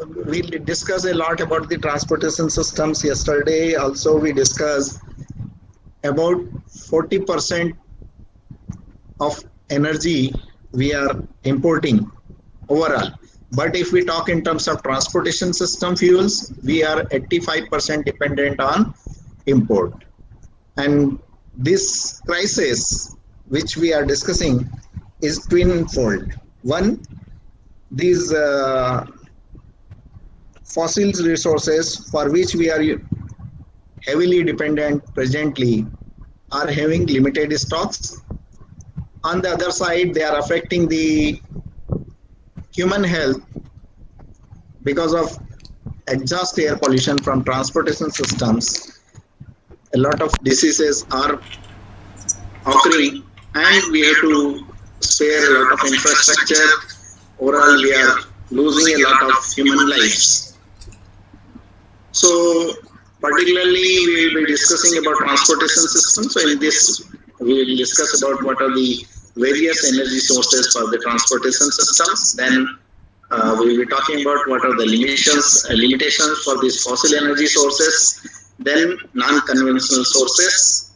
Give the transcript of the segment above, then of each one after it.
we discussed a lot about the transportation systems yesterday. Also, we discussed about 40% of energy we are importing overall. But if we talk in terms of transportation system fuels, we are 85% dependent on import. And this crisis, which we are discussing, is twinfold. One, these fossil resources for which we are heavily dependent presently are having limited stocks. On the other side, they are affecting the human health because of exhaust air pollution from transportation systems. A lot of diseases are occurring, and we have to spare a lot of infrastructure. Overall, we are losing a lot of human lives. So, particularly, we will be discussing about transportation systems. So, in this, we will discuss about what are the various energy sources for the transportation systems. Then we will be talking about what are the limitations for these fossil energy sources. Then non-conventional sources.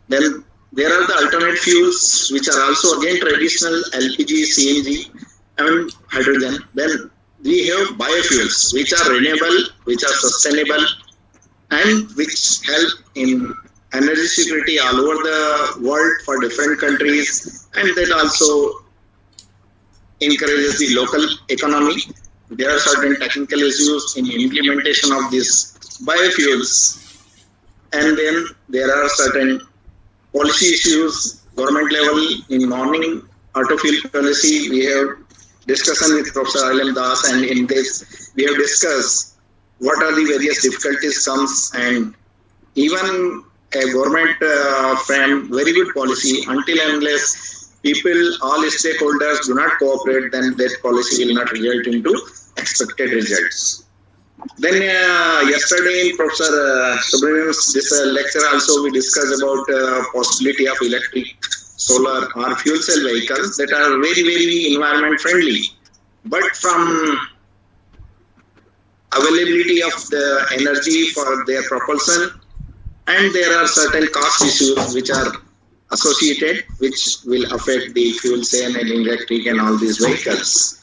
Then there are the alternate fuels, which are also again traditional LPG, CNG, and hydrogen. Then we have biofuels, which are renewable, which are sustainable, and which help in energy security all over the world for different countries, and that also encourages the local economy. There are certain technical issues in implementation of these biofuels, and then there are certain policy issues, government level. In morning auto fuel policy, we have discussion with Professor Alam Das, and in this we have discussed what are the various difficulties comes, and even a government frame very good policy. Until and unless people, all stakeholders do not cooperate, then that policy will not result into expected results. Then yesterday in Professor Subramanian's this lecture also we discussed about possibility of electric, solar or fuel cell vehicles that are very, very environment friendly. But from availability of the energy for their propulsion, and there are certain cost issues which are associated, which will affect the fuel cell and electric and all these vehicles.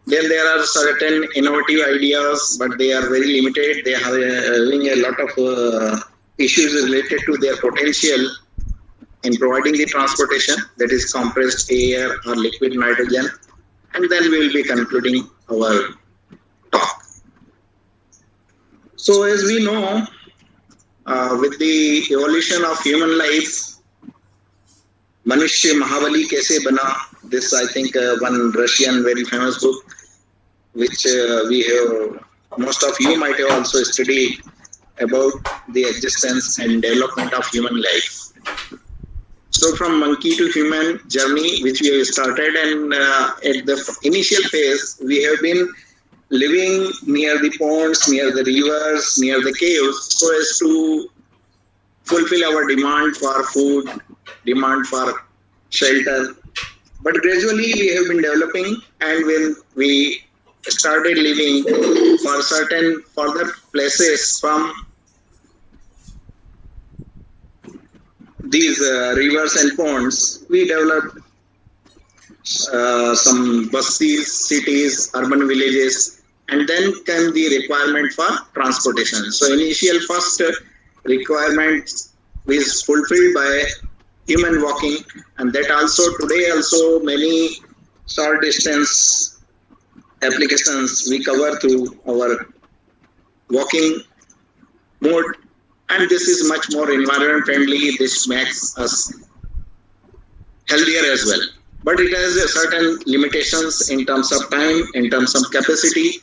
Then there are certain innovative ideas, but they are very limited. They are having a lot of issues related to their potential in providing the transportation, that is compressed air or liquid nitrogen. And then we will be concluding our talk. So as we know, with the evolution of human life, Manushya Mahabali Kaise Bana, this I think one Russian very famous book, which we have, most of you might have also studied about the existence and development of human life. So from monkey to human journey, which we have started, and at the initial phase, we have been living near the ponds, near the rivers, near the caves, so as to fulfill our demand for food, demand for shelter. But gradually we have been developing, and when we started living for certain further places from these rivers and ponds, we developed some bastis, cities, urban villages, and then came the requirement for transportation. So initial first requirement is fulfilled by human walking, and that also today also many short distance applications we cover through our walking mode, and this is much more environment friendly. This makes us healthier as well, but it has a certain limitations in terms of time, in terms of capacity.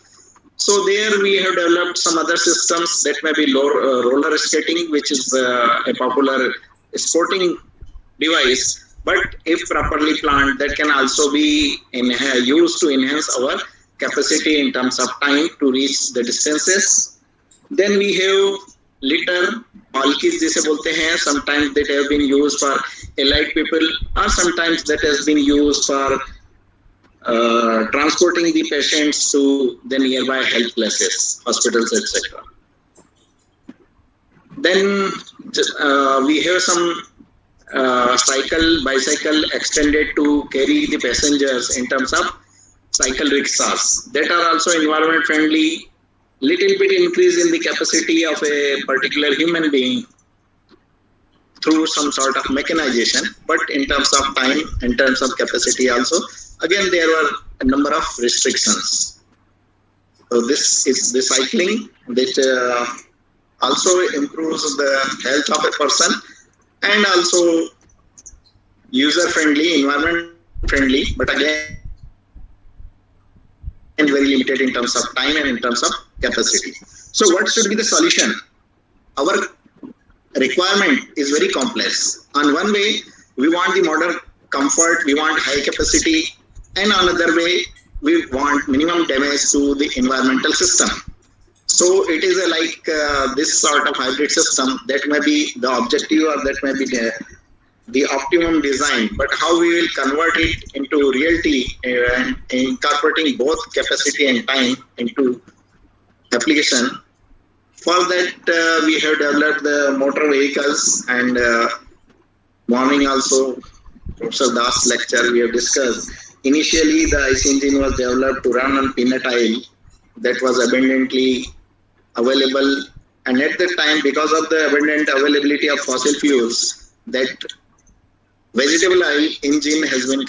So there we have developed some other systems that may be roller skating, which is a popular sporting device, but if properly planned, that can also be used to enhance our capacity in terms of time to reach the distances. Then we have litter, palkis जिसे बोलते हैं, sometimes that have been used for elite people, or sometimes that has been used for transporting the patients to the nearby health places, hospitals, etc. Then we have some bicycle extended to carry the passengers in terms of cycle rickshaws that are also environment friendly. Little bit increase in the capacity of a particular human being through some sort of mechanization, but in terms of time, in terms of capacity also, again there were a number of restrictions. So this is the cycling that also improves the health of a person and also user friendly, environment friendly, but again very limited in terms of time and in terms of capacity. So what should be the solution? Our requirement is very complex. On one way, we want the modern comfort, we want high capacity, and another way, we want minimum damage to the environmental system. So it is this sort of hybrid system that may be the objective or that may be the optimum design, but how we will convert it into reality and incorporating both capacity and time into application. For that, we have developed the motor vehicles, and morning also, Professor Das lecture, we have discussed. Initially, the IC engine was developed to run on peanut oil that was abundantly available, and at that time, because of the abundant availability of fossil fuels, that vegetable oil engine has been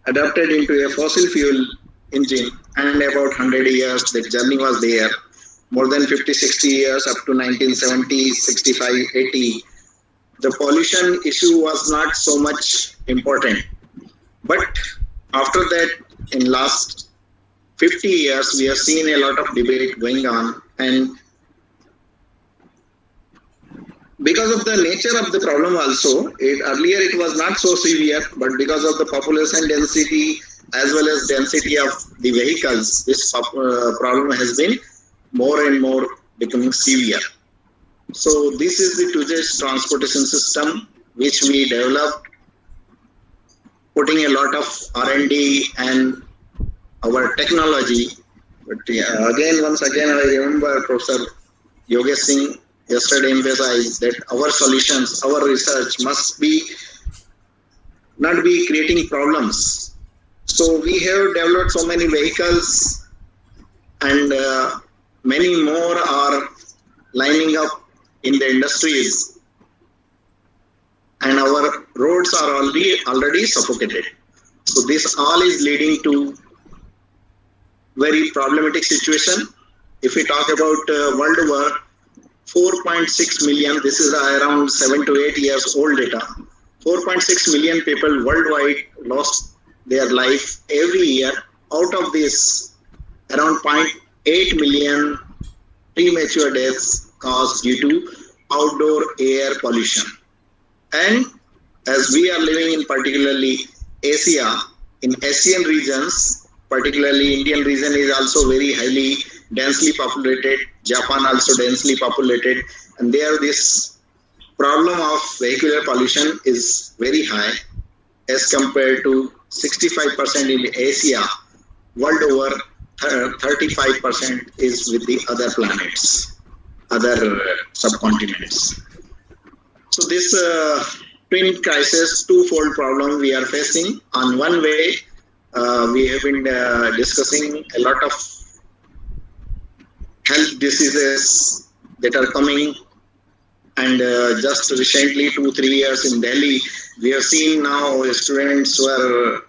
adapted into a fossil fuel engine, and about 100 years that journey was there, more than 50-60 years up to 1970, 65, 80. The pollution issue was not so much important, but after that, in last 50 years, we have seen a lot of debate going on, and because of the nature of the problem also, earlier it was not so severe, but because of the population density as well as density of the vehicles, this problem has been more and more becoming severe. So this is the today's transportation system which we developed, putting a lot of R&D and our technology. But once again, I remember Professor Yogesh Singh yesterday emphasized that our solutions, our research must not be creating problems. So we have developed so many vehicles, and many more are lining up in the industries, and our roads are already suffocated. So this all is leading to very problematic situation. If we talk about world over, 4.6 million, this is around 7 to 8 years old data. 4.6 million people worldwide lost their life every year. Out of this, around 0.8 million premature deaths caused due to outdoor air pollution. And as we are living in particularly Asia, in Asian regions, particularly Indian region is also very highly densely populated, Japan also densely populated, and there this problem of vehicular pollution is very high as compared to 65% in Asia. World over, 35% is with the other planets, other subcontinents. So this twin crisis, twofold problem we are facing. On one way, we have been discussing a lot of health diseases that are coming, and just recently 2-3 years in Delhi, we have seen now students who are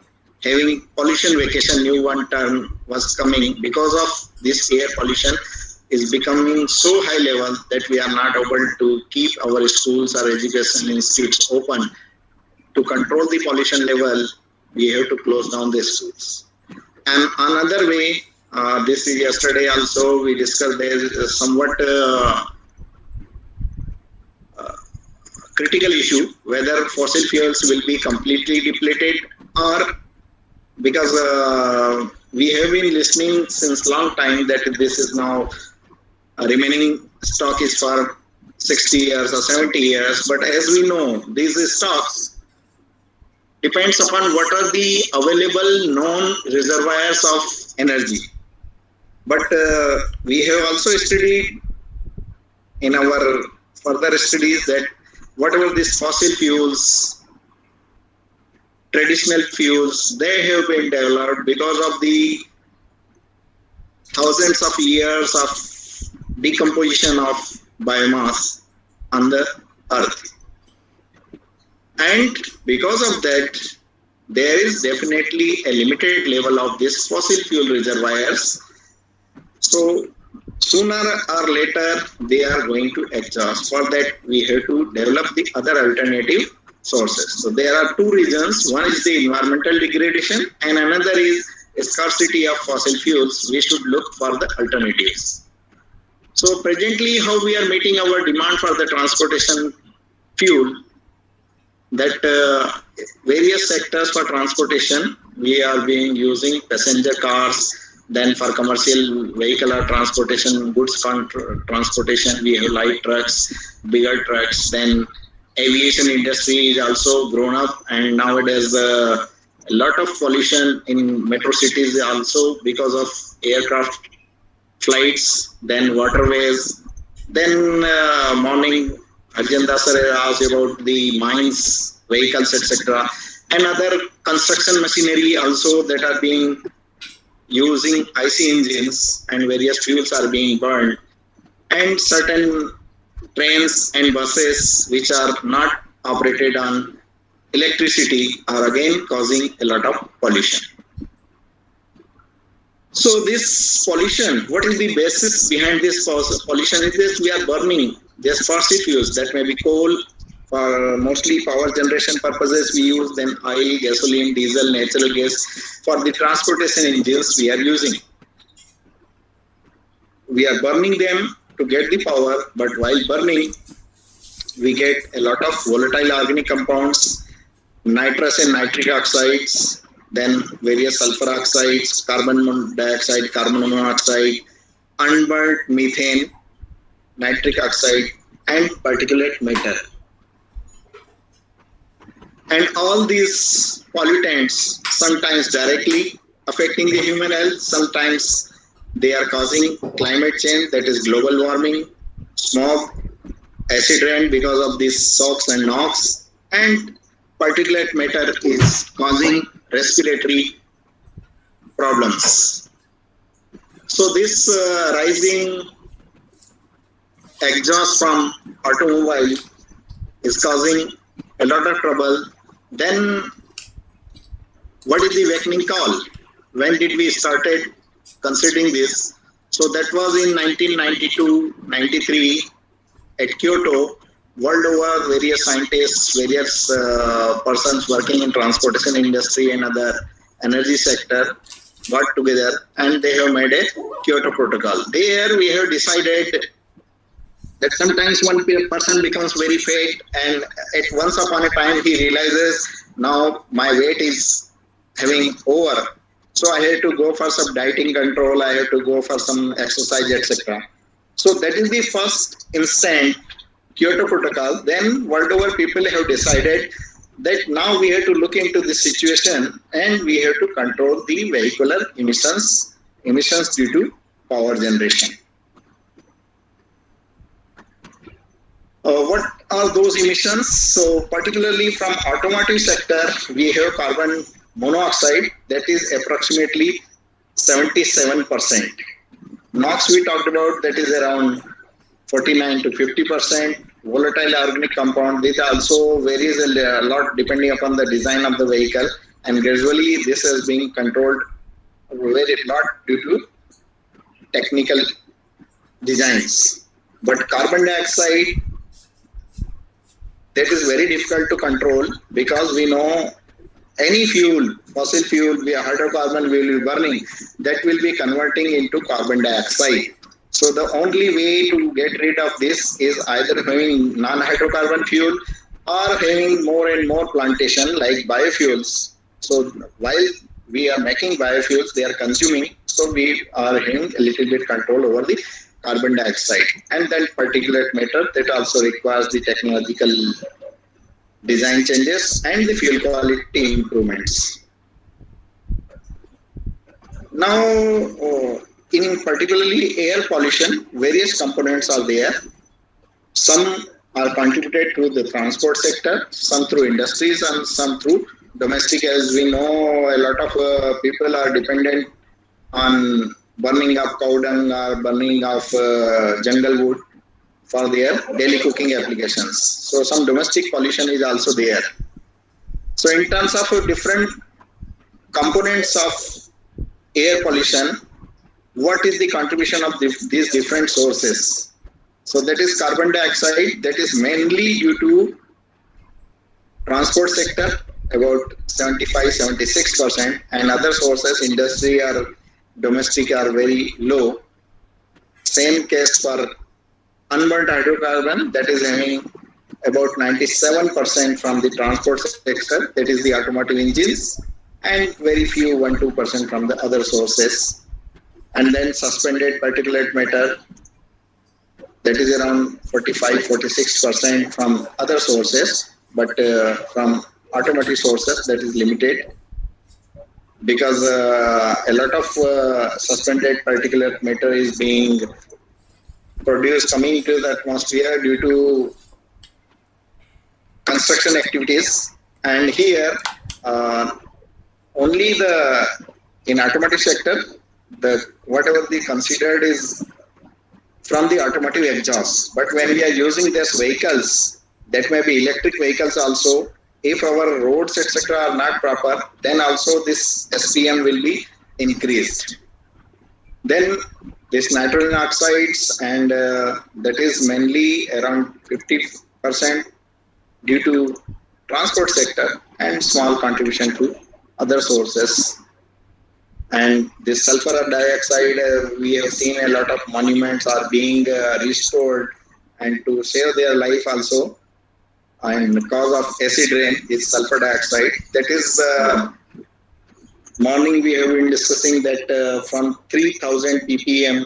having pollution vacation. New one term was coming because of this air pollution is becoming so high level that we are not able to keep our schools or education institutes open. To control the pollution level, we have to close down the schools. And another way, this is yesterday also we discussed, there is somewhat critical issue whether fossil fuels will be completely depleted, or because we have been listening since long time that this is now remaining stock is for 60 years or 70 years, but as we know, these stocks depends upon what are the available known reservoirs of energy. But we have also studied in our further studies that whatever these fossil fuels, traditional fuels, they have been developed because of the thousands of years of decomposition of biomass on the earth. And because of that, there is definitely a limited level of these fossil fuel reservoirs. So sooner or later, they are going to exhaust. For that, we have to develop the other alternative sources. So there are two reasons. One is the environmental degradation and another is scarcity of fossil fuels. We should look for the alternatives. So presently, how we are meeting our demand for the transportation fuel, that various sectors for transportation, we are being using passenger cars. Then for commercial vehicular transportation, goods transportation, we have light trucks, bigger trucks. Then aviation industry is also grown up, and nowadays a lot of pollution in metro cities also because of aircraft flights, then waterways. Then morning, Ajanda sir asked about the mines, vehicles, etc. And other construction machinery also that are being using IC engines and various fuels are being burned, and certain trains and buses which are not operated on electricity are again causing a lot of pollution. So this pollution, what is the basis behind this pollution? Is this we are burning these fossil fuels, that may be coal. For mostly power generation purposes, we use then oil, gasoline, diesel, natural gas. For the transportation engines, we are using. We are burning them to get the power, but while burning, we get a lot of volatile organic compounds, nitrous and nitric oxides, then various sulfur oxides, carbon dioxide, carbon monoxide, unburnt methane, nitric oxide, and particulate matter. And all these pollutants, sometimes directly affecting the human health, sometimes they are causing climate change, that is global warming, smog, acid rain because of these SOx and NOx, and particulate matter is causing respiratory problems. So this rising exhaust from automobile is causing a lot of trouble. Then what is the awakening call? When did we started considering this? So that was in 1992-93 at Kyoto. World over, various scientists, various persons working in transportation industry and other energy sector got together and they have made a Kyoto Protocol. There we have decided that sometimes one person becomes very fat and at once upon a time he realizes now my weight is having over. So I have to go for some dieting control, I have to go for some exercise, etc. So that is the first instant Kyoto Protocol. Then world over people have decided that now we have to look into this situation and we have to control the vehicular emissions due to power generation. What are those emissions? So particularly from automotive sector, we have carbon monoxide, that is approximately 77%. NOx we talked about, that is around 49 to 50%. Volatile organic compound, this also varies a lot depending upon the design of the vehicle, and gradually this has been controlled very lot due to technical designs. But carbon dioxide, that is very difficult to control because we know any fuel, fossil fuel, hydrocarbon we will be burning, that will be converting into carbon dioxide. So the only way to get rid of this is either having non-hydrocarbon fuel or having more and more plantation like biofuels. So while we are making biofuels, they are consuming, so we are having a little bit control over the carbon dioxide. And then particulate matter, that also requires the technological design changes, and the fuel quality improvements. Now, in particularly air pollution, various components are there. Some are contributed through the transport sector, some through industries, and some through domestic. As we know, a lot of people are dependent on burning of cow dung or burning of jungle wood for their daily cooking applications. So some domestic pollution is also there. So in terms of different components of air pollution, what is the contribution of these different sources? So that is carbon dioxide, that is mainly due to transport sector, about 75-76%, and other sources, industry or domestic, are very low. Same case for unburnt hydrocarbon, that is having about 97% from the transport sector, that is the automotive engines, and very few 1-2% from the other sources. And then suspended particulate matter, that is around 45-46% from other sources, but from automotive sources that is limited, because a lot of suspended particulate matter is being produced, coming into the atmosphere due to construction activities. And here only in automotive sector, whatever the considered is from the automotive exhaust. But when we are using these vehicles, that may be electric vehicles also, if our roads etc. are not proper, then also this SPM will be increased. Then this nitrogen oxides, and that is mainly around 50% due to transport sector, and small contribution to other sources. And this sulfur dioxide, we have seen a lot of monuments are being restored, and to save their life also, and cause of acid rain is sulfur dioxide. That is, morning we have been discussing that from 3000 ppm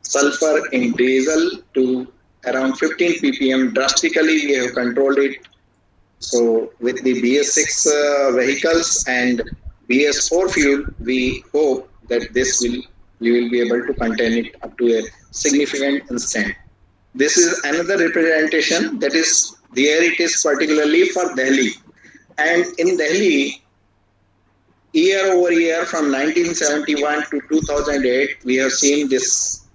sulfur in diesel to around 15 ppm, drastically we have controlled it. So with the BS6 vehicles and BS4 fuel, we hope that we will be able to contain it up to a significant extent. This is another representation, that is there it is particularly for Delhi. And in Delhi, year over year from 1971 to 2008, we have seen this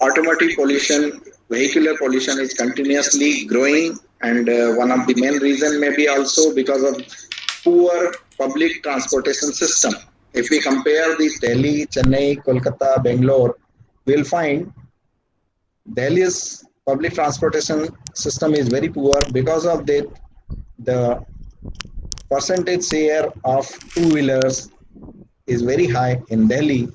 automotive pollution, vehicular pollution is continuously growing, and one of the main reasons may be also because of poor public transportation system. If we compare the Delhi, Chennai, Kolkata, Bangalore, we'll find Delhi's public transportation system is very poor. Because of that, the percentage share of two-wheelers is very high in Delhi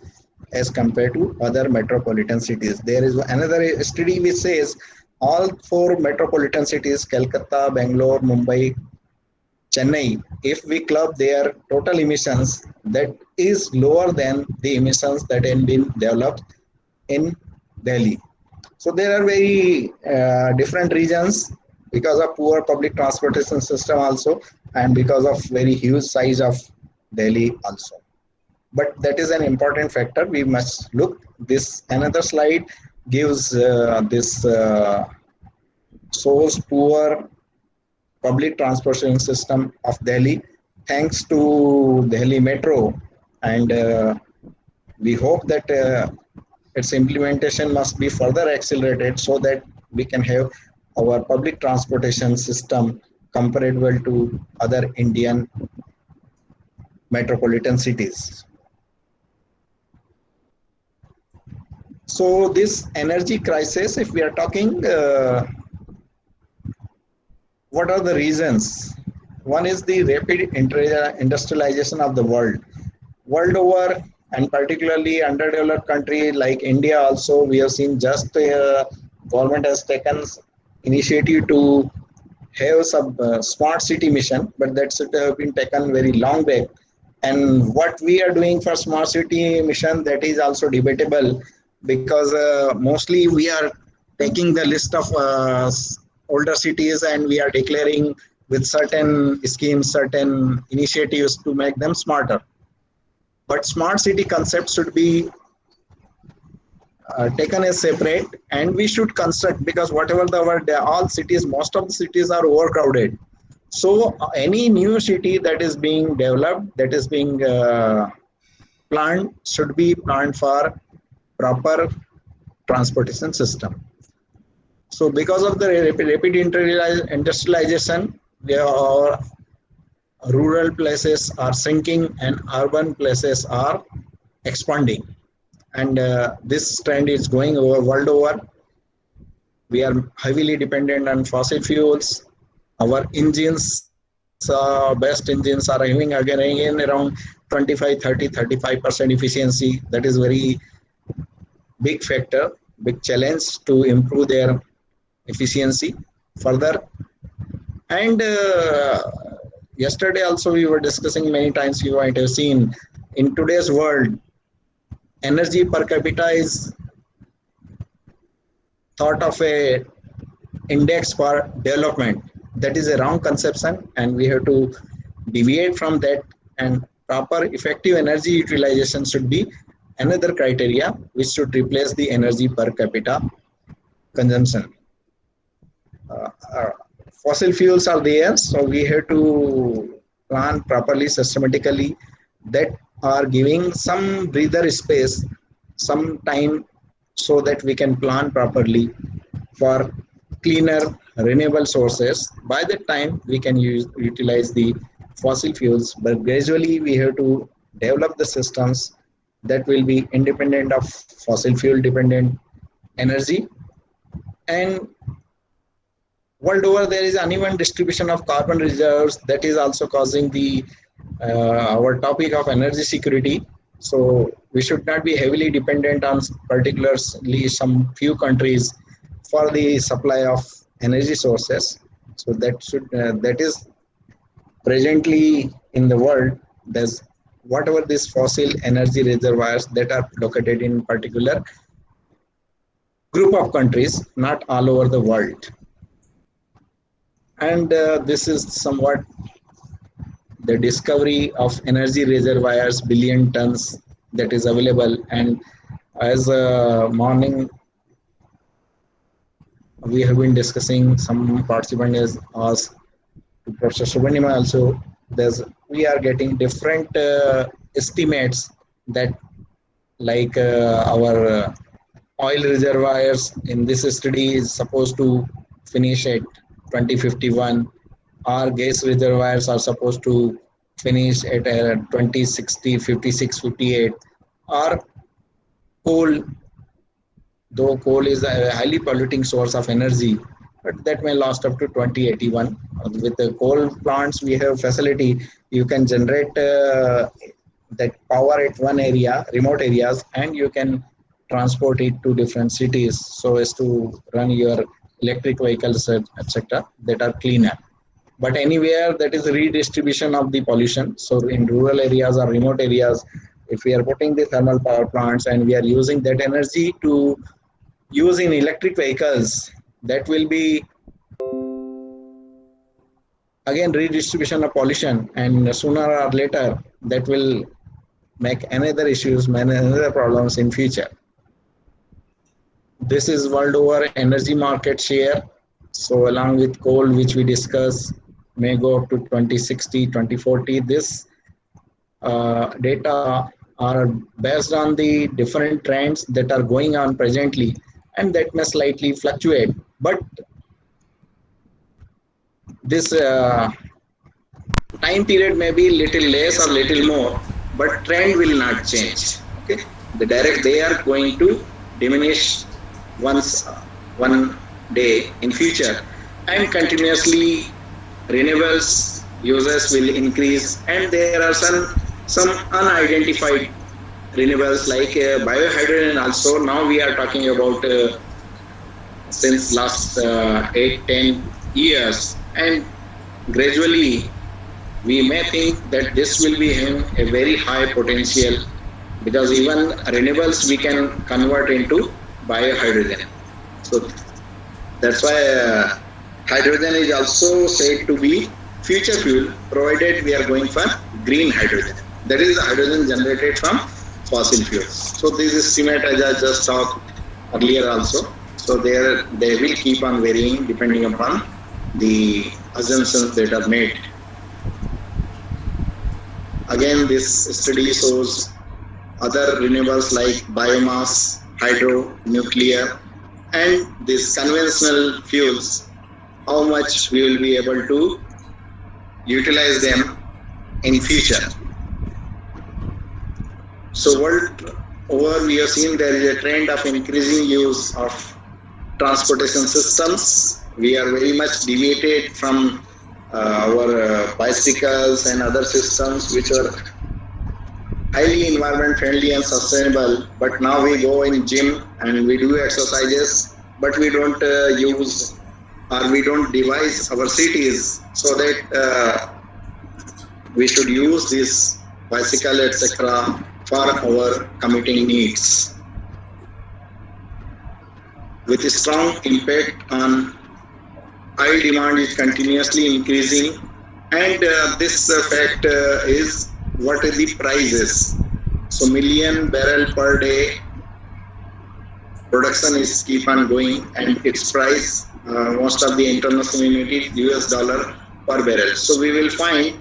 as compared to other metropolitan cities. There is another study which says all four metropolitan cities, Kolkata, Bangalore, Mumbai, Chennai, if we club their total emissions, that is lower than the emissions that have been developed in Delhi. So there are very different reasons, because of poor public transportation system also, and because of very huge size of Delhi also. But that is an important factor we must look. This another slide gives this shows poor public transportation system of Delhi, thanks to Delhi Metro, and we hope that its implementation must be further accelerated so that we can have our public transportation system comparable to other Indian metropolitan cities. So this energy crisis, if we are talking, what are the reasons? One is the rapid industrialization of the world. World over, and particularly underdeveloped country like India also, we have seen just government has taken initiative to have some smart city mission, but that should have been taken very long back. And what we are doing for smart city mission, that is also debatable, because mostly we are taking the list of older cities and we are declaring with certain schemes, certain initiatives to make them smarter. But smart city concept should be taken as separate, and we should construct, because whatever all cities, most of the cities are overcrowded. So any new city that is being developed, that is being planned, should be planned for proper transportation system. So because of the rapid industrialization, our rural places are sinking and urban places are expanding. And this trend is going over world over. We are heavily dependent on fossil fuels. Our engines, best engines are having again around 25, 30, 35% efficiency. That is very big factor, big challenge to improve their efficiency further. And yesterday also we were discussing many times, you might have seen, in today's world, energy per capita is thought of a index for development. That is a wrong conception, and we have to deviate from that, and proper effective energy utilization should be another criteria which should replace the energy per capita consumption. uh, uh, Fossil fuels are there, so we have to plan properly, systematically, that are giving some breather space, some time, so that we can plan properly for cleaner renewable sources. By that time we can utilize the fossil fuels, but gradually we have to develop the systems that will be independent of fossil fuel dependent energy. And world over, there is uneven distribution of carbon reserves, that is also causing the our topic of energy security. So we should not be heavily dependent on particularly some few countries for the supply of energy sources. So that is presently in the world. There's whatever these fossil energy reservoirs that are located in particular group of countries, not all over the world. And this is somewhat the discovery of energy reservoirs, billion tons, that is available. And as morning we have been discussing, some participant has asked to Professor Subhanima also, there's we are getting different estimates that, like our oil reservoirs in this study is supposed to finish at 2051. Our gas reservoirs are supposed to finish at 2060, 56, 58. Our coal, though coal is a highly polluting source of energy, but that may last up to 2081. With the coal plants, we have facility, you can generate that power at one area, remote areas, and you can transport it to different cities so as to run your electric vehicles, etc., that are cleaner. But anywhere, that is redistribution of the pollution. So in rural areas or remote areas, if we are putting the thermal power plants and we are using that energy to use in electric vehicles, that will be again redistribution of pollution, and sooner or later that will make another issues, another problems in future. This is world over energy market share. So along with coal, which we discuss, may go up to 2060, 2040. This data are based on the different trends that are going on presently, and that may slightly fluctuate. But this time period may be little less or little more, but trend will not change. Okay, they are going to diminish once one day in future, and continuously renewables uses will increase, and there are some unidentified renewables like biohydrogen also. Now we are talking about since last 8-10 years, and gradually we may think that this will be having a very high potential, because even renewables we can convert into biohydrogen. So that's why Hydrogen is also said to be future fuel, provided we are going for green hydrogen. That is the hydrogen generated from fossil fuels. So this estimate, as I just talked earlier also, so they will keep on varying depending upon the assumptions that are made. Again, this study shows other renewables like biomass, hydro, nuclear, and these conventional fuels, how much we will be able to utilize them in future. So world over, we have seen there is a trend of increasing use of transportation systems. We are very much deviated from our bicycles and other systems which are highly environment friendly and sustainable, but now we go in gym and we do exercises, but we don't use or we don't devise our cities so that we should use this bicycle etc. for our commuting needs. With a strong impact on oil demand is continuously increasing, and this fact is what is the prices. So million barrel per day production is keep on going, and its price most of the international unit is US dollar per barrel. So we will find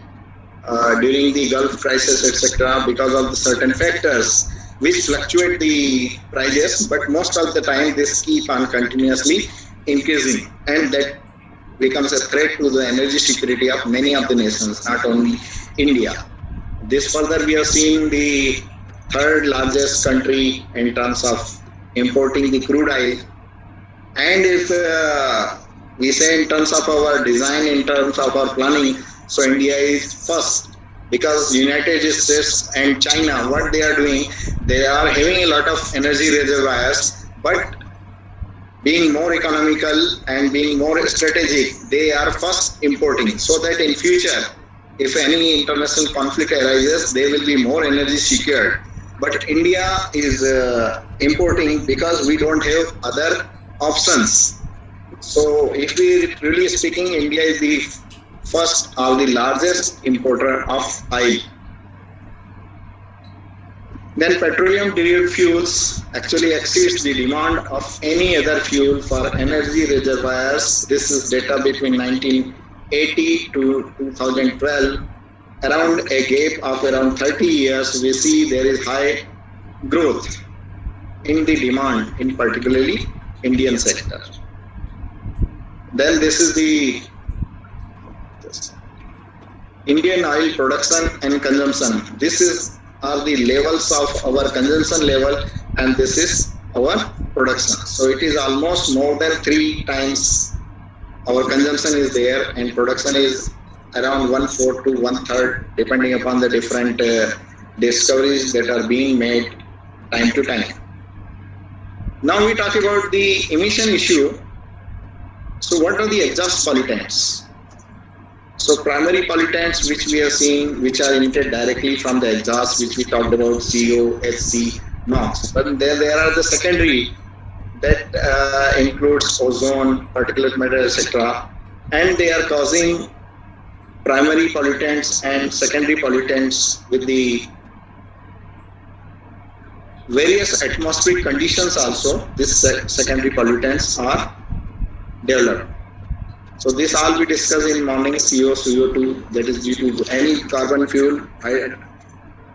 during the Gulf crisis etc. because of the certain factors which fluctuate the prices, but most of the time this keep on continuously increasing, and that becomes a threat to the energy security of many of the nations, not only India. This further we have seen the third largest country in terms of importing the crude oil, and if we say in terms of our design, in terms of our planning, so India is first, because United States and China, what they are doing, they are having a lot of energy reservoirs, but being more economical and being more strategic, they are first importing, so that in future, if any international conflict arises, they will be more energy secured. But India is importing because we don't have other options. So if we really speaking, India is the first or the largest importer of oil. Then petroleum derived fuels actually exceeds the demand of any other fuel for energy reservoirs. This is data between 1980 to 2012. Around a gap of around 30 years, we see there is high growth in the demand in particularly Indian sector. Then this is the Indian oil production and consumption. This are the levels of our consumption level, and this is our production. So it is almost more than 3 times our consumption is there, and production is around 1/4 to 1/3 depending upon the different discoveries that are being made time to time. Now we talk about the emission issue. So what are the exhaust pollutants? So primary pollutants which we are seeing, which are emitted directly from the exhaust, which we talked about, CO, HC, NOx. But then there are the secondary that includes ozone, particulate matter, etc. And they are causing primary pollutants and secondary pollutants with the various atmospheric conditions also. These secondary pollutants are developed. So this all we discussed in morning, CO, CO2, that is due to any carbon fuel,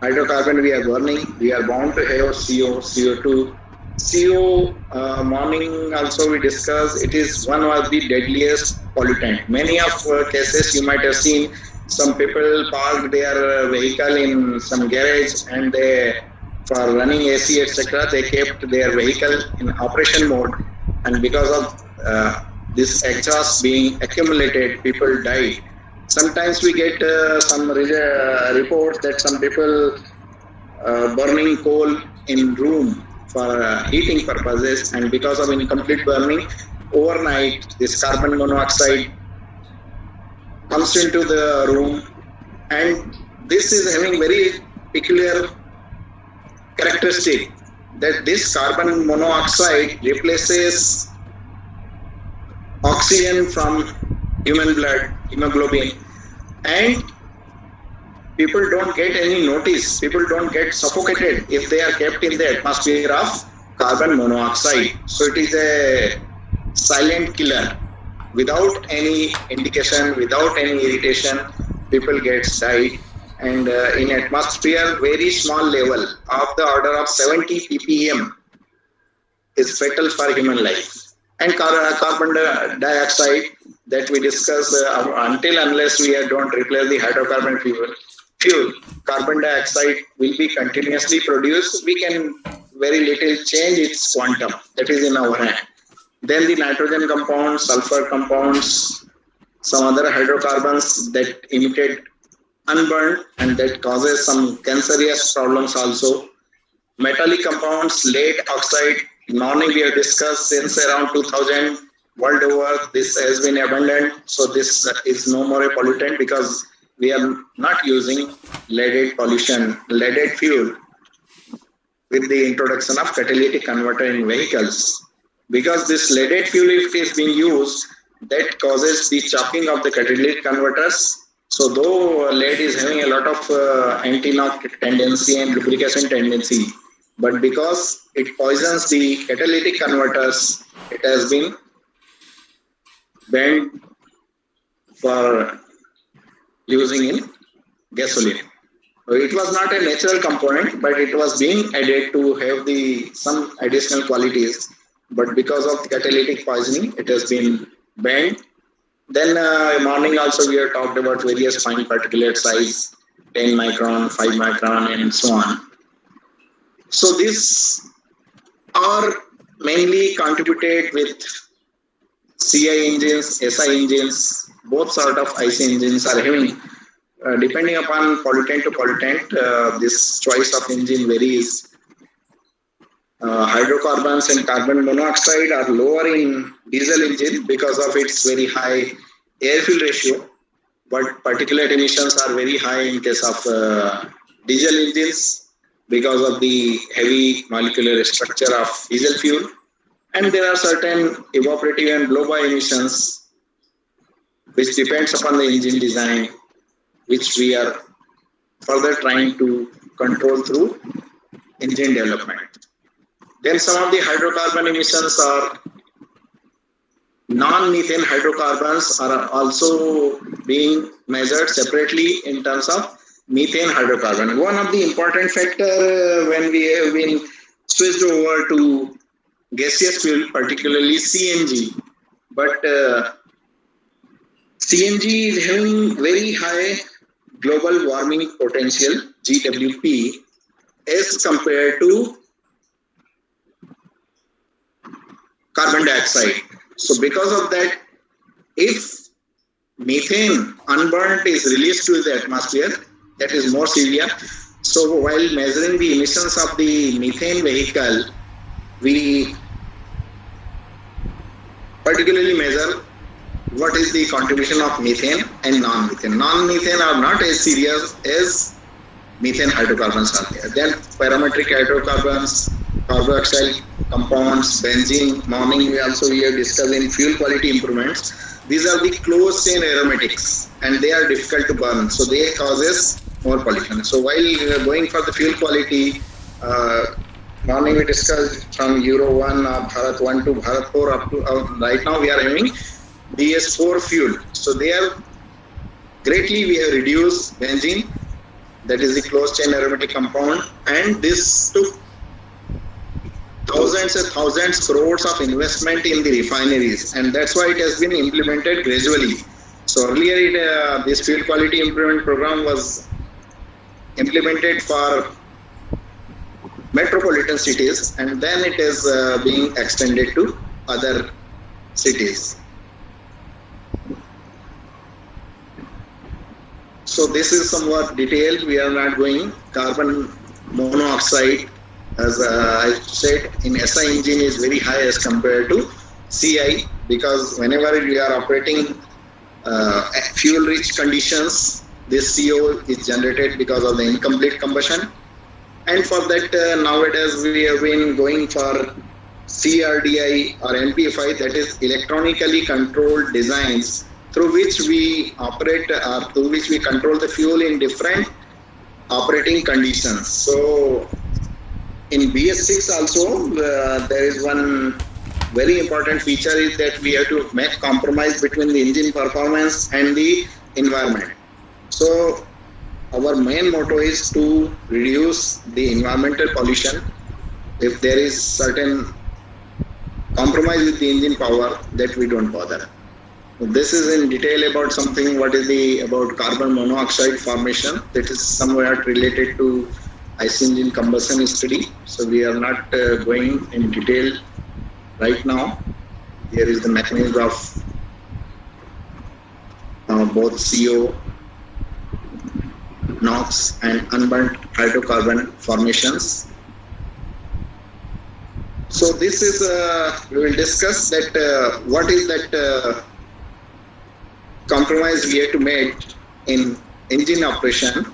hydrocarbon we are burning, we are bound to have CO, CO2. CO, morning also we discussed, it is one of the deadliest pollutant. Many of cases you might have seen, some people park their vehicle in some garage and they, for running AC etc., they kept their vehicle in operation mode, and because of this exhaust being accumulated, people died. Sometimes we get some reports that some people burning coal in room for heating purposes, and because of incomplete burning, overnight this carbon monoxide comes into the room, and this is having very peculiar characteristic that this carbon monoxide replaces oxygen from human blood, hemoglobin, and people don't get any notice. People don't get suffocated if they are kept in the atmosphere of carbon monoxide. So it is a silent killer. Without any indication, without any irritation, people get died. And in atmosphere, very small level of the order of 70 ppm is fatal for human life. And carbon dioxide that we discuss, until unless we don't replace the hydrocarbon fuel, carbon dioxide will be continuously produced. We can very little change its quantum. That is in our hand. Then the nitrogen compounds, sulfur compounds, some other hydrocarbons that emitted unburned and that causes some cancerous problems also. Metallic compounds, lead oxide, none we have discussed since around 2000 world over. This has been abandoned. So this is no more a pollutant because we are not using leaded fuel with the introduction of catalytic converter in vehicles. Because this leaded fuel, if it is being used, that causes the choking of the catalytic converters. So though lead is having a lot of anti-knock tendency and lubrication tendency, but because it poisons the catalytic converters, it has been banned for using in gasoline. It was not a natural component, but it was being added to have some additional qualities. But because of catalytic poisoning, it has been banned. Then morning also we have talked about various fine particulate size, 10 micron, 5 micron, and so on. So these are mainly contributed with CI engines, SI engines, both sort of IC engines are having. Depending upon pollutant to pollutant, this choice of engine varies. Hydrocarbons and carbon monoxide are lower in diesel engine because of its very high air-fuel ratio, but particulate emissions are very high in case of diesel engines because of the heavy molecular structure of diesel fuel. And there are certain evaporative and blow-by emissions which depends upon the engine design, which we are further trying to control through engine development. Then some of the hydrocarbon emissions are non-methane hydrocarbons are also being measured separately in terms of methane hydrocarbon. One of the important factor when we have been switched over to gaseous fuel, particularly CNG, but CNG is having very high global warming potential, GWP, as compared to carbon dioxide. So because of that, if methane unburnt is released to the atmosphere, that is more severe. So while measuring the emissions of the methane vehicle, we particularly measure what is the contribution of methane and non-methane. Non-methane are not as serious as methane hydrocarbons are there. Then parametric hydrocarbons, carboxyl compounds, benzene, morning we have discussed in fuel quality improvements. These are the closed chain aromatics and they are difficult to burn. So they causes more pollution. So while going for the fuel quality, morning we discussed from Euro 1, Bharat 1 to Bharat 4 up to right now we are having BS4 fuel. So they are greatly we have reduced benzene, that is the closed chain aromatic compound, and this took thousands and thousands crores of investment in the refineries, and that's why it has been implemented gradually. So earlier this fuel quality improvement program was implemented for metropolitan cities, and then it is being extended to other cities. So this is somewhat detailed. We are not going. Carbon monoxide, as I said, in SI engine is very high as compared to CI, because whenever we are operating fuel-rich conditions, this CO is generated because of the incomplete combustion. And for that, nowadays we have been going for CRDI or MPFI, that is electronically controlled designs through which we operate or through which we control the fuel in different operating conditions. So in BS6 also there is one very important feature is that we have to make compromise between the engine performance and the environment. So our main motto is to reduce the environmental pollution. If there is certain compromise with the engine power, that we don't bother. This is in detail about something what is the about carbon monoxide formation, that is somewhat related to IC engine combustion study. So we are not going in detail right now. Here is the mechanism of both CO, NOx and unburnt hydrocarbon formations. So this is we will discuss that what is that compromise we have to make in engine operation,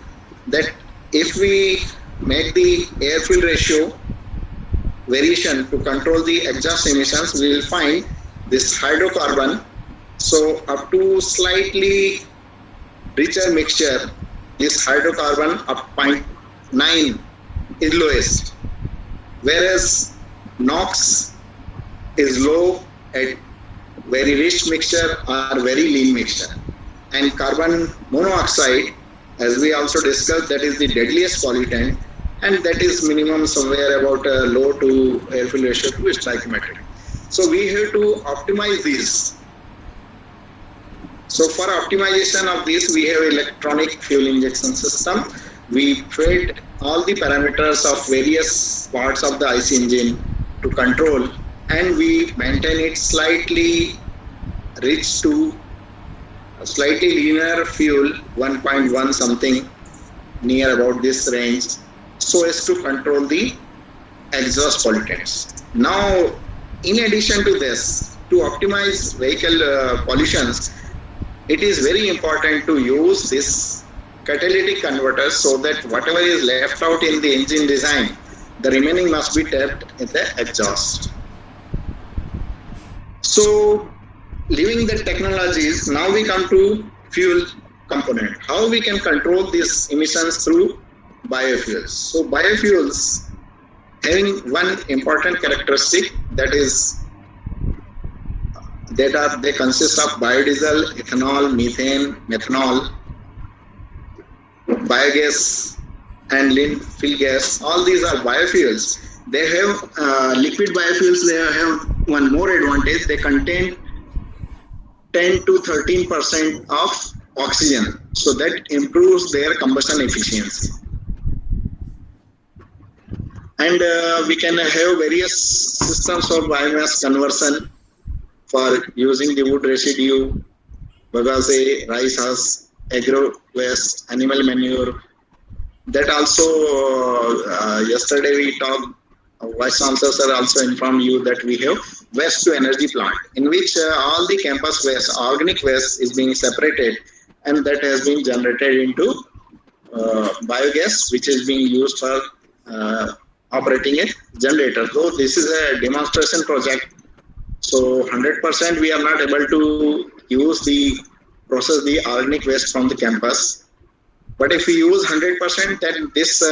that if we make the air fuel ratio variation to control the exhaust emissions, we will find this hydrocarbon. So up to slightly richer mixture, this hydrocarbon up 0.9 is lowest, whereas NOx is low at very rich mixture or very lean mixture. And carbon monoxide, as we also discussed, that is the deadliest pollutant, and that is minimum somewhere about a low to air fuel ratio to stoichiometric. So we have to optimize these. So for optimization of this, we have electronic fuel injection system. We fed all the parameters of various parts of the IC engine to control, and we maintain it slightly rich to slightly leaner fuel, 1.1 something, near about this range, so as to control the exhaust pollutants. Now, in addition to this, to optimize vehicle pollutions, it is very important to use this catalytic converters so that whatever is left out in the engine design, the remaining must be tapped in the exhaust. So, leaving the technologies, now we come to fuel component. How we can control these emissions through biofuels. So, biofuels having one important characteristic, that is they consist of biodiesel, ethanol, methane, methanol, biogas and landfill gas. All these are biofuels. They have liquid biofuels. They have one more advantage. They contain 10 to 13% of oxygen, so that improves their combustion efficiency. And we can have various systems for biomass conversion for using the wood residue, bagasse, rice husk, agro waste, animal manure. That also, yesterday we talked, Vice Chancellor sir also informed you that we have waste to energy plant, in which all the campus waste, organic waste is being separated, and that has been generated into biogas, which is being used for operating a generator. Though this is a demonstration project, so 100% we are not able to process the organic waste from the campus. But if we use 100%, then this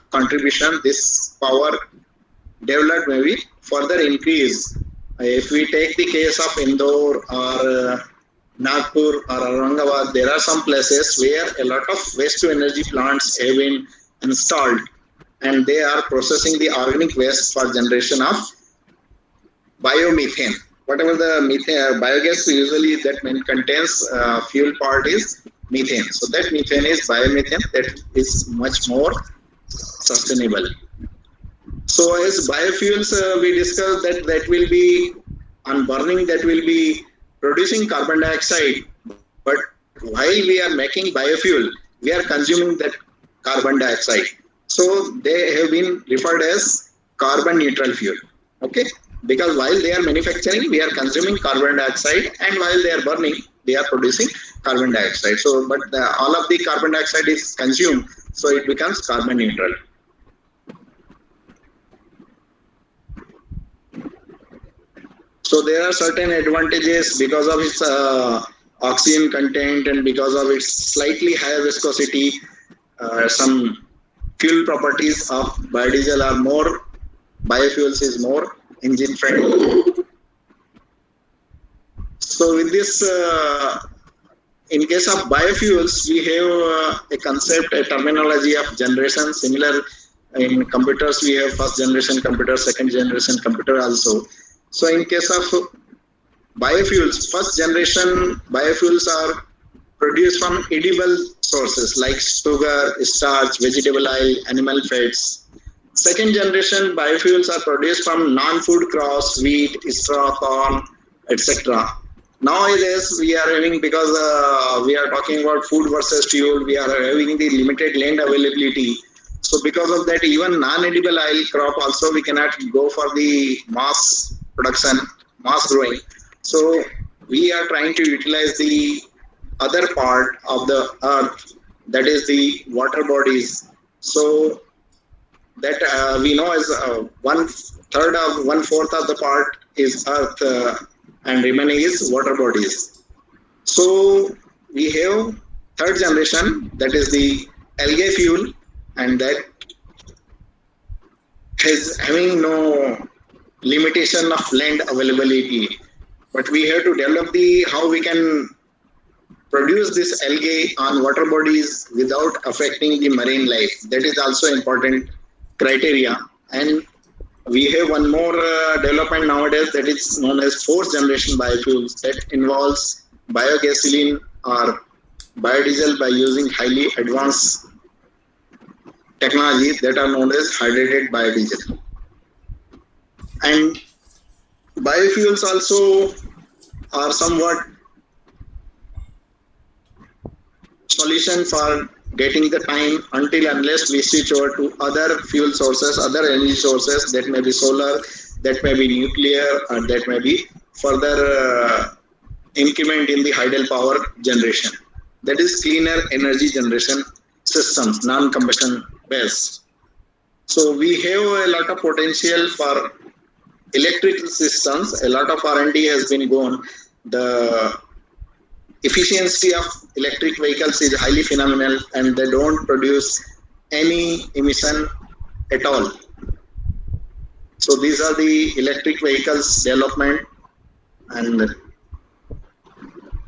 contribution, this power developed may be further increase. If we take the case of Indore or Nagpur or Aurangabad, there are some places where a lot of waste to energy plants have been installed, and they are processing the organic waste for generation of biomethane. Whatever the methane, biogas usually that contains fuel part is methane. So that methane is biomethane, that is much more sustainable. So as biofuels, we discussed that will be on burning, that will be producing carbon dioxide. But while we are making biofuel, we are consuming that carbon dioxide. So they have been referred as carbon neutral fuel. Okay, because while they are manufacturing, we are consuming carbon dioxide, and while they are burning, they are producing carbon dioxide. So, but all of the carbon dioxide is consumed, so it becomes carbon neutral. So there are certain advantages because of its oxygen content and because of its slightly higher viscosity. Some fuel properties of biodiesel are more, biofuels is more engine friendly. So with this, in case of biofuels, we have a concept, a terminology of generation. Similar in computers, we have first generation computer, second generation computer also. So in case of biofuels, first generation biofuels are produced from edible sources like sugar, starch, vegetable oil, animal fats. Second generation biofuels are produced from non-food crops, wheat, straw, corn, etc. Nowadays, we are having, because we are talking about food versus fuel, we are having the limited land availability. So because of that, even non-edible oil crop also we cannot go for the mass production, mass growing. So we are trying to utilize the other part of the earth, that is the water bodies. So that we know as one fourth of the part is earth, and remaining is water bodies. So we have third generation, that is the algae fuel, and that is having no limitation of land availability. But we have to develop the how we can produce this algae on water bodies without affecting the marine life. That is also important criteria. And we have one more development nowadays, that is known as fourth generation biofuels, that involves biogasoline or biodiesel by using highly advanced technologies that are known as hydrated biodiesel. And biofuels also are somewhat solution for getting the time until unless we switch over to other fuel sources, other energy sources, that may be solar, that may be nuclear, or that may be further increment in the hydel power generation. That is cleaner energy generation systems, non-combustion based. So we have a lot of potential for electrical systems. A lot of R&D has been gone. The efficiency of electric vehicles is highly phenomenal, and they don't produce any emission at all. So these are the electric vehicles development. And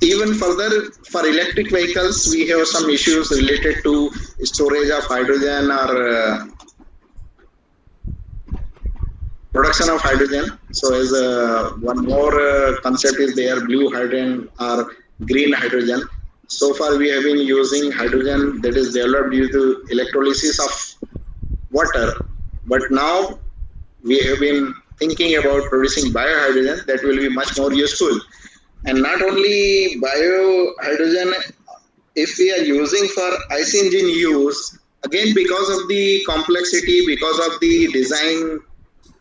even further, for electric vehicles, we have some issues related to storage of hydrogen or production of hydrogen. So as one more concept is there, blue hydrogen or green hydrogen. So far we have been using hydrogen that is developed due to electrolysis of water, but now we have been thinking about producing biohydrogen that will be much more useful. And not only biohydrogen, if we are using for IC engine use, again because of the complexity, because of the design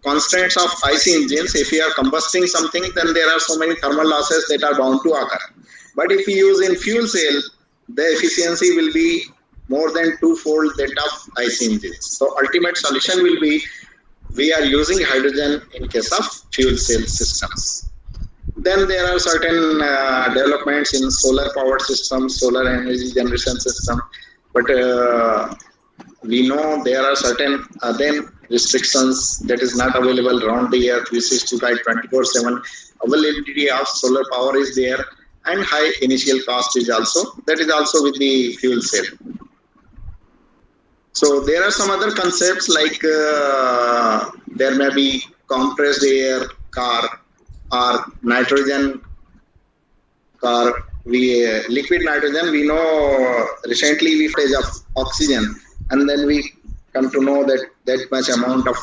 constraints of IC engines, if we are combusting something, then there are so many thermal losses that are bound to occur. But if we use in fuel cell, the efficiency will be more than twofold that of IC engines. So ultimate solution will be we are using hydrogen in case of fuel cell systems. Then there are certain developments in solar powered systems, solar energy generation system. But we know there are certain restrictions that is not available around the year 365 24/7. Availability of solar power is there, and high initial cost is also, that is also with the fuel cell. So there are some other concepts like there may be compressed air car or nitrogen car. Liquid nitrogen, we know recently we stage of oxygen, and then we come to know that that much amount of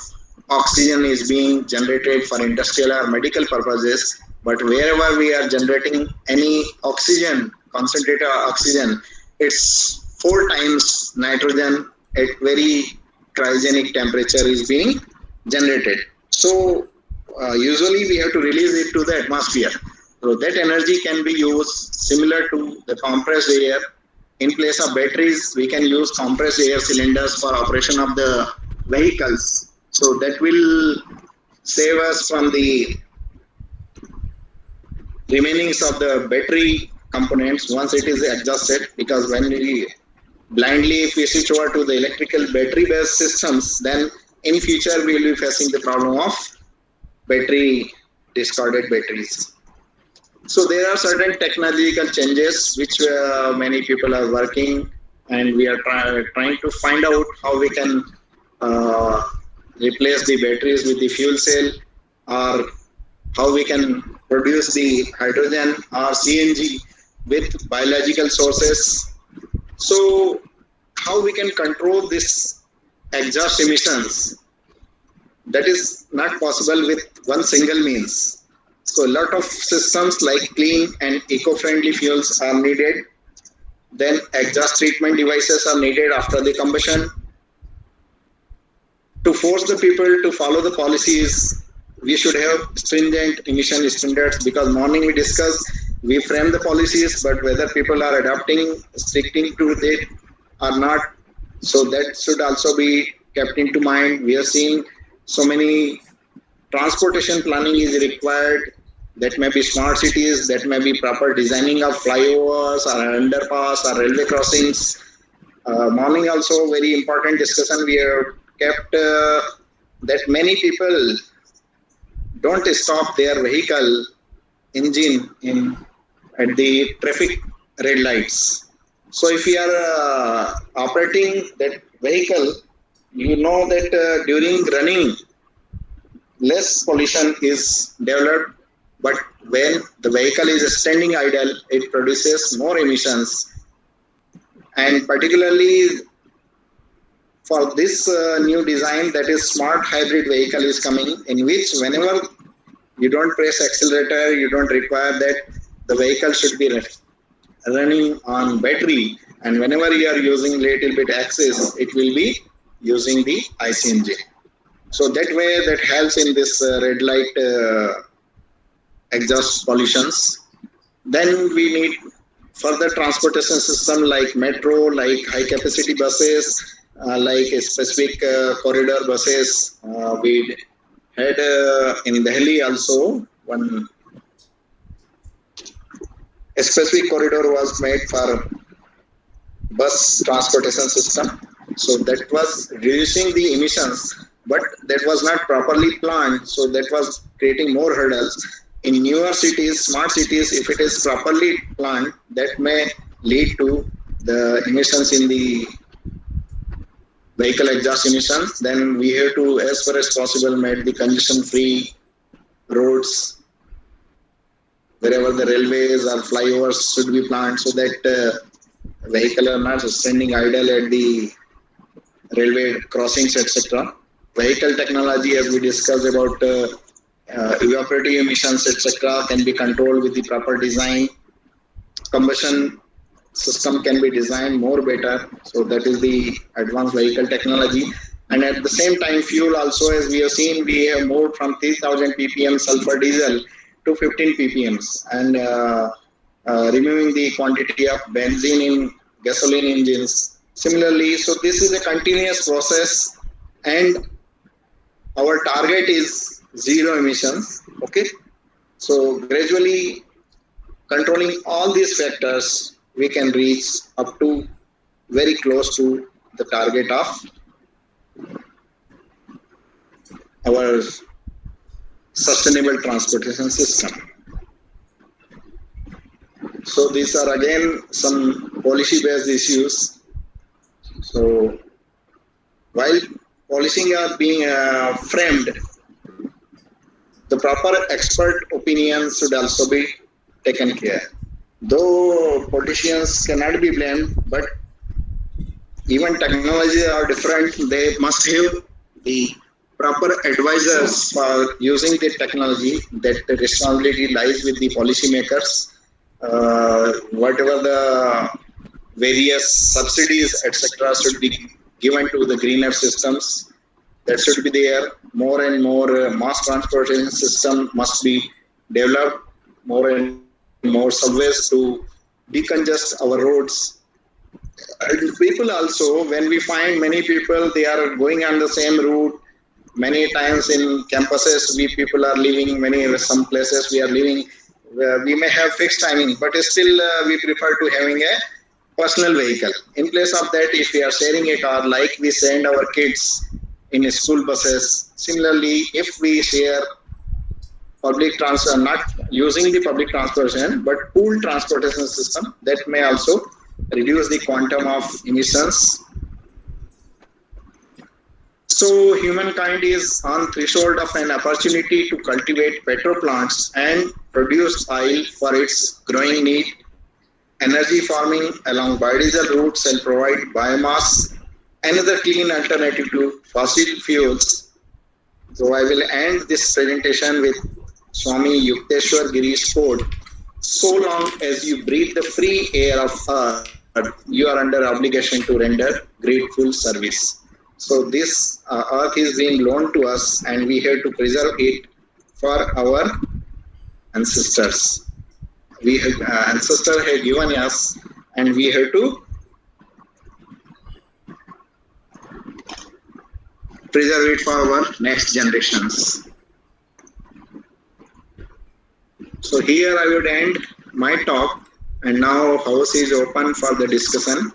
oxygen is being generated for industrial or medical purposes. But wherever we are generating any oxygen, concentrated oxygen, it's 4 times nitrogen at very cryogenic temperature is being generated. So usually we have to release it to the atmosphere. So that energy can be used similar to the compressed air. In place of batteries, we can use compressed air cylinders for operation of the vehicles. So that will save us from the remainings of the battery components once it is exhausted, because when we blindly if we switch over to the electrical battery based systems, then in future we will be facing the problem of battery discarded batteries. So there are certain technological changes which many people are working, and we are trying to find out how we can uh, replace the batteries with the fuel cell, or how we can produce the hydrogen or CNG with biological sources. So how we can control this exhaust emissions, that is not possible with one single means. So a lot of systems like clean and eco-friendly fuels are needed. Then exhaust treatment devices are needed after the combustion. To force the people to follow the policies, we should have stringent emission standards, because morning we discussed, we frame the policies, but whether people are adopting, sticking to it or not, so that should also be kept into mind. We have seen so many transportation planning is required. That may be smart cities, that may be proper designing of flyovers or underpass or railway crossings. Morning also very important discussion we have kept, that many people don't stop their vehicle engine in at the traffic red lights. So if you are operating that vehicle, you know that during running less pollution is developed, but when the vehicle is standing idle, it produces more emissions. And particularly for this new design, that is smart hybrid vehicle is coming, in which whenever you don't press accelerator, you don't require that, the vehicle should be running on battery, and whenever you are using little bit access, it will be using the IC engine. So that way that helps in this red light exhaust pollutions. Then we need further transportation system like metro, like high capacity buses, like a specific corridor buses. We had in Delhi also a specific corridor was made for bus transportation system. So that was reducing the emissions, but that was not properly planned. So that was creating more hurdles. In newer cities, smart cities, if it is properly planned, that may lead to the emissions in the vehicle exhaust emissions. Then we have to, as far as possible, make the congestion-free roads wherever the railways or flyovers should be planned, so that vehicle are not standing idle at the railway crossings, etc. Vehicle technology, as we discussed about evaporative emissions, etc., can be controlled with the proper design. Combustion system can be designed more better. So that is the advanced vehicle technology. And at the same time, fuel also, as we have seen, we have moved from 3000 ppm sulfur diesel to 15 ppms, and removing the quantity of benzene in gasoline engines. Similarly, so this is a continuous process, and our target is zero emissions. Okay, so gradually controlling all these factors, we can reach up to very close to the target of our sustainable transportation system. So these are again some policy based issues. So while policing are being framed, the proper expert opinions should also be taken care. Though politicians cannot be blamed, but even technologies are different, they must have the proper advisors for using the technology. That the responsibility lies with the policymakers. Whatever the various subsidies, etc., should be given to the greener systems. That should be there. More and more mass transportation system must be developed. More and more subways to decongest our roads. And people also, when we find many people, they are going on the same route. Many times in campuses, we people are living. Some places we are living we may have fixed timing, but still we prefer to having a personal vehicle. In place of that, if we are sharing a car, like we send our kids in school buses, similarly, if we share public transport, not using the public transportation, but pool transportation system, that may also reduce the quantum of emissions. So humankind is on threshold of an opportunity to cultivate petroplants and produce oil for its growing need. Energy farming along biodiesel routes will provide biomass, another clean alternative to fossil fuels. So I will end this presentation with Swami Yukteswar Giri's quote: "So long as you breathe the free air of earth, you are under obligation to render grateful service." So this earth is being loaned to us, and we have to preserve it for our ancestors. We have ancestors have given us, and we have to preserve it for our next generations. So here I would end my talk, and now house is open for the discussion.